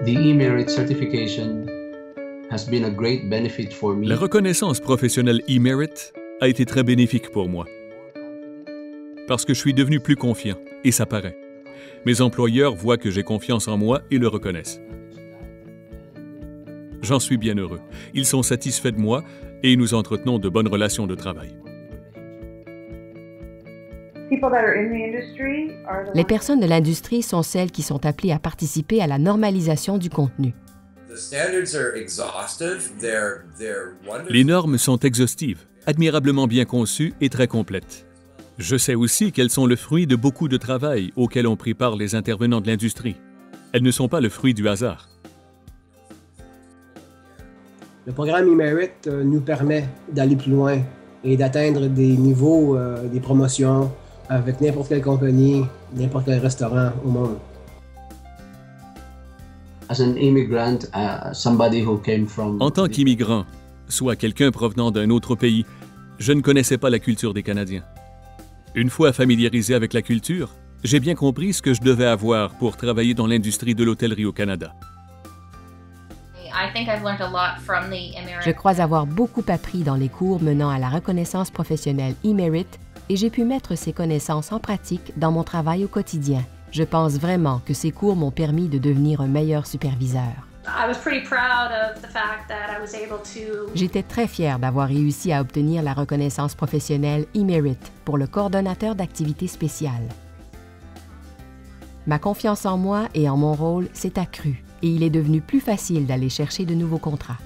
The e-Merit certification has been a great benefit for me. La reconnaissance professionnelle e-Merit a été très bénéfique pour moi. Parce que je suis devenu plus confiant, et ça paraît. Mes employeurs voient que j'ai confiance en moi et le reconnaissent. J'en suis bien heureux. Ils sont satisfaits de moi et nous entretenons de bonnes relations de travail. Les personnes de l'industrie sont celles qui sont appelées à participer à la normalisation du contenu. Les normes sont exhaustives, admirablement bien conçues et très complètes. Je sais aussi qu'elles sont le fruit de beaucoup de travail auquel ont pris part les intervenants de l'industrie. Elles ne sont pas le fruit du hasard. Le programme e-Merit nous permet d'aller plus loin et d'atteindre des niveaux, des promotions avec n'importe quelle compagnie, n'importe quel restaurant au monde. En tant qu'immigrant, soit quelqu'un provenant d'un autre pays, je ne connaissais pas la culture des Canadiens. Une fois familiarisé avec la culture, j'ai bien compris ce que je devais avoir pour travailler dans l'industrie de l'hôtellerie au Canada. Je crois avoir beaucoup appris dans les cours menant à la reconnaissance professionnelle e-Merit et j'ai pu mettre ces connaissances en pratique dans mon travail au quotidien. Je pense vraiment que ces cours m'ont permis de devenir un meilleur superviseur. J'étais très fière d'avoir réussi à obtenir la reconnaissance professionnelle e-Merit pour le coordonnateur d'activités spéciales. Ma confiance en moi et en mon rôle s'est accrue et il est devenu plus facile d'aller chercher de nouveaux contrats.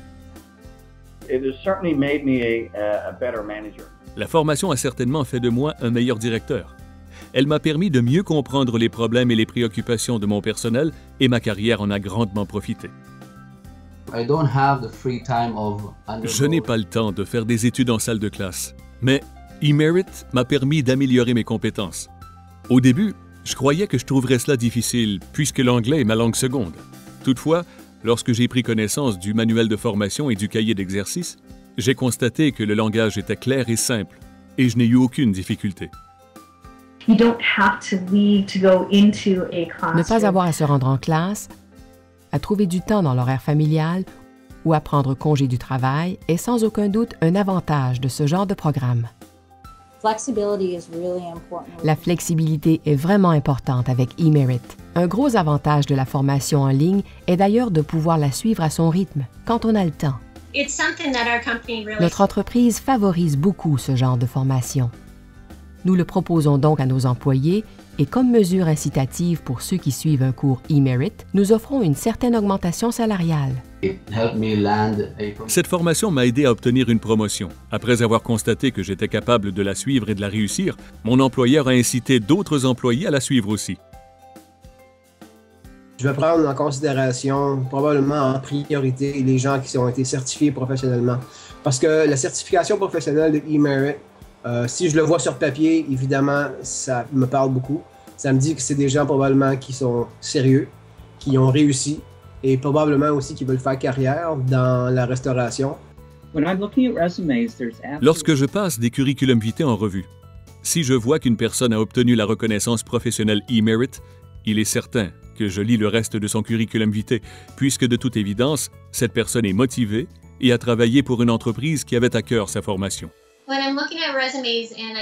La formation a certainement fait de moi un meilleur directeur. Elle m'a permis de mieux comprendre les problèmes et les préoccupations de mon personnel et ma carrière en a grandement profité. Je n'ai pas le temps de faire des études en salle de classe, mais e-Merit m'a permis d'améliorer mes compétences. Au début, je croyais que je trouverais cela difficile puisque l'anglais est ma langue seconde. Toutefois, lorsque j'ai pris connaissance du manuel de formation et du cahier d'exercice, j'ai constaté que le langage était clair et simple et je n'ai eu aucune difficulté. Ne pas avoir à se rendre en classe, à trouver du temps dans l'horaire familial ou à prendre congé du travail est sans aucun doute un avantage de ce genre de programme. La flexibilité est vraiment importante avec e-Merit. Un gros avantage de la formation en ligne est d'ailleurs de pouvoir la suivre à son rythme, quand on a le temps. Notre entreprise favorise beaucoup ce genre de formation. Nous le proposons donc à nos employés et comme mesure incitative pour ceux qui suivent un cours e-Merit, nous offrons une certaine augmentation salariale. Cette formation m'a aidé à obtenir une promotion. Après avoir constaté que j'étais capable de la suivre et de la réussir, mon employeur a incité d'autres employés à la suivre aussi. Je vais prendre en considération, probablement en priorité, les gens qui ont été certifiés professionnellement. Parce que la certification professionnelle de e-Merit, si je le vois sur papier, évidemment, ça me parle beaucoup. Ça me dit que c'est des gens probablement qui sont sérieux, qui ont réussi et probablement aussi qui veulent faire carrière dans la restauration. Lorsque je passe des curriculum vitae en revue, si je vois qu'une personne a obtenu la reconnaissance professionnelle e-Merit, il est certain que je lis le reste de son curriculum vitae, puisque de toute évidence, cette personne est motivée et a travaillé pour une entreprise qui avait à cœur sa formation.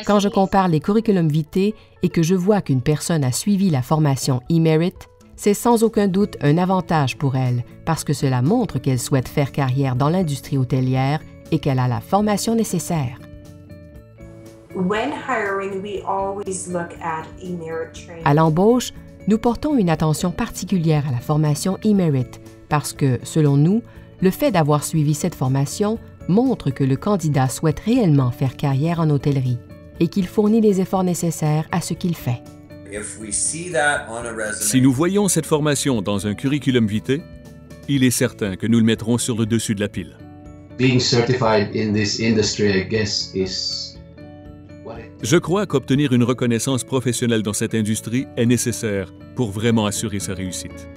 Quand je compare les curriculum vitae et que je vois qu'une personne a suivi la formation e-Merit, c'est sans aucun doute un avantage pour elle parce que cela montre qu'elle souhaite faire carrière dans l'industrie hôtelière et qu'elle a la formation nécessaire. À l'embauche, nous portons une attention particulière à la formation e-Merit parce que, selon nous, le fait d'avoir suivi cette formation montre que le candidat souhaite réellement faire carrière en hôtellerie et qu'il fournit les efforts nécessaires à ce qu'il fait. Si nous voyons cette formation dans un curriculum vitae, il est certain que nous le mettrons sur le dessus de la pile. Je crois qu'obtenir une reconnaissance professionnelle dans cette industrie est nécessaire pour vraiment assurer sa réussite.